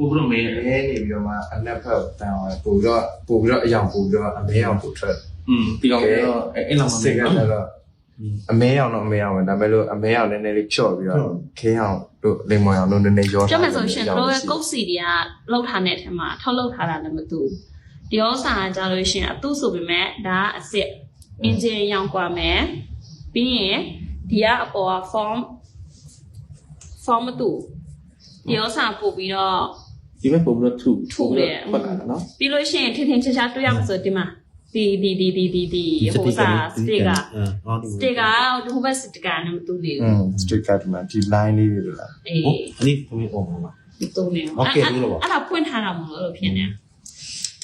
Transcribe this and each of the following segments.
ပို့ပြီးတော့မဲ နေပြီးတော့မှအနက်ဖက်တန်အောင်ပို့ပြီးတော့အယောင်ပို့ပြီးတော့အမဲအောင်ပို့ထွက် ဒီကောင်တော့အဲ့လောက်မှ စိတ်ကတော့အမဲအောင်တော့အမဲအောင်ပဲဒါပေမဲ့လို့အမဲအောင်နည်းနည်းလေးချော့ပြီးတော့ခင်းအောင်တို့လိမ္မော်အောင်တို့နည်းနည်းရော ပြောမယ်ဆိုရှင်တို့ရဲ့ကုတ်စီတွေကလောက်ထားတဲ့အထက်မှာထောက်လောက်ထားတာလည်းမတူဒီဥစ္စာကကြလို့ရှင်အတုဆိုပေမဲ့ဒါကအစ်စ်အင်ဂျင်ရောင်กว่าမယ်ပြီးရင်ဒီကအပေါ်က form မတူဒီဥစ္စာပို့ပြီးတော့ ဒီဘက်ပို့ပြီးတော့ထုတယ်ဟုတ်လားနော် ပြီးလို့ရှိရင်ထင်ထင်ရှားရှားတွေ့ရမှာဆိုဒီမှာဒီဟိုစာစတေကာဟိုဘက်စတေကာနဲ့မတူသေးဘူး စတေကာဒီမှာဒီ line လေးတွေလား အေး အနည်းဘယ်အောင်ပါ တူနေအဲ့ဒါဖွင့်ထားတာမဟုတ်လို့ဖြစ်နေ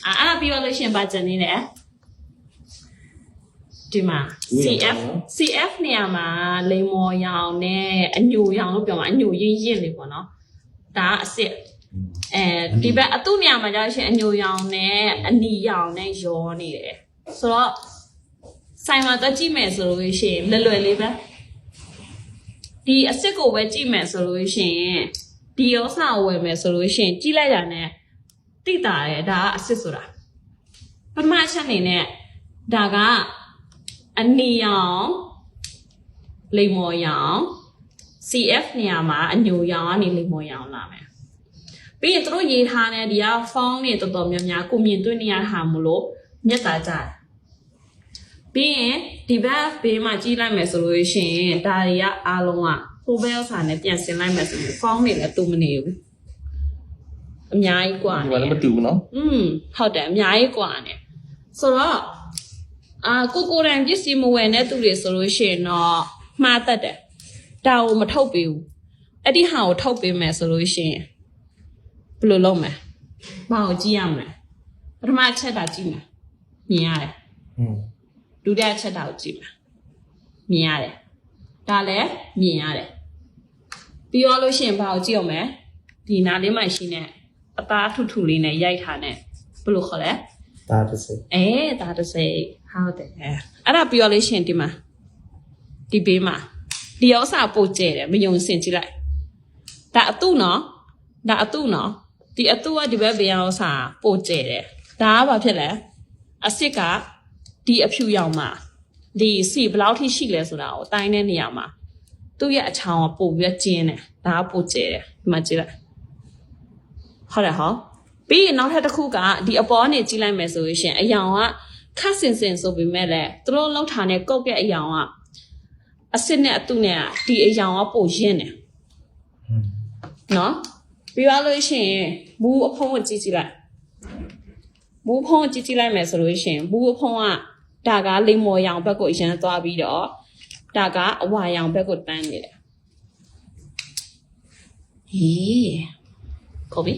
အဲ့ဒါပြီးလို့ရှိရင်ဗာကျန်နေတယ်ဒီမှာ CF နေရာမှာလိမ္မော်ရောင်နဲ့အညိုရောင်လို့ပြောမှာအညိုရင်းရင်းလေးပေါ့နော်ဒါကအစ်စ်ဒီဘက်အတုနေရာမှာကြာရှင်အညိုရောင်နဲ့အနီရောင်နဲ့ရောနေတယ်ဆိုတော့ဆိုင်မှာတော့ကြည့်မယ်ဆိုလို့ရှိရင်လွယ်လေးပဲဒီအစ်စ်ကိုပဲကြည့်မယ်ဆိုလို့ရှိရင်ဒီရောစာကိုဝယ်မယ်ဆိုလို့ရှိရင်ကြည့်လိုက်တာနဲ့တိတာတယ်ဒါကအစ်စ်ဆိုတာပထမချက်အနေနဲ့ဒါကအနီရောင်လိမ္မော်ရောင် CF နေရာမှာအညိုရောင်ကနေလိမ္မော်ရောင်လာမယ်ပြီးရင်တို့ရေးထားတဲ့ဒီက font တွေတော်တော်များများကိုမြင်တွေ့နေရတာမလို့မျက်စာကြတယ်ပြီးရင်ဒီဘက်ဘေးမှာကြည့်လိုက်မယ်ဆိုလို့ရှိရင်ဒါတွေကအားလုံးကဟိုဘက်စာနဲ့ပြန်ဆင်လိုက်မယ်ဆိုရင် font တွေလည်းတူမနေဘူးအများကြီးกว่า ဒီမှာလည်းမတူဘူးနော် ဟုတ်တယ်အများကြီးกว่าနေဆိုတော့ကိုတိုင်ပစ္စည်းမဝယ်တဲ့သူတွေဆိုလို့ရှိရင်တော့မှားတတ်တယ်ဒါကိုမထုတ်ပေးဘူးအဲ့ဒီဟာကိုထုတ်ပေးမယ်ဆိုလို့ရှိရင်ဘယ်လိုလုပ်မလဲဘာကိုကြည့်ရမလဲပထမချက်တာကြည့်မယ်မြင်ရတယ်ဒုတိယချက်တာကိုကြည့်မယ်မြင်ရတယ်ဒါလည်းမြင်ရတယ်ပြီးတော့လို့ရှိရင်ဘာကိုကြည့်အောင်မလဲဒီနားလေးမှရှိနေအသားထုထုလေးနဲ့ရိုက်ထားနေဘယ်လိုခေါ်လဲဒါတစ်စိဒါတစ်စိဟုတ်တယ်အဲ့ဒါပြီးတော့လို့ရှိရင်ဒီမှာဒီဘေးမှာဒီဥစ္စာပို့ကျဲတယ်မယုံစင်ကြည့်လိုက်ဒါအတုနော်ဒီအတုကဒီဘက်ဘေးဥစ္စာပို့ကျဲတယ်ဒါကဘာဖြစ်လဲအစ်စ်ကဒီအဖြူရောင်မှာဒီစီဘယ်လောက်ထိရှိလဲဆိုတာကိုတိုင်းတဲ့နေရာမှာသူ့ရဲ့အချောင်းကပို့ပြီးကျင်းတယ်ဒါကပို့ကျဲတယ်ဒီမှာကြည့်လိုက်ဟုတ်တယ်ဟောပြီးရင်နောက်ထပ်တစ်ခုကဒီအပေါ်ကနေကြည့်လိုက်မယ်ဆိုရင်အယောင်ကခက်စင်ဆိုပေမဲ့လည်းသူတို့လောက်ထားတဲ့ကုတ်ရဲ့အယောင်ကအစစ်နဲ့အတုနဲ့ဒီအယောင်ကပိုရင့်တယ်နော်ပြီးသွားလို့ရှိရင်ဘူးအဖုံးကိုကြည့်လိုက်ဘူးဖုံးကိုကြည့်လိုက်မယ်ဆိုလို့ရှိရင်ဘူးအဖုံးကဒါကလိမ္မော်ရောင်ဘက်ကိုအရင်သွားပြီးတော့ဒါကအဝါရောင်ဘက်ကိုတန်းနေတယ်ဟေးကိုပြီ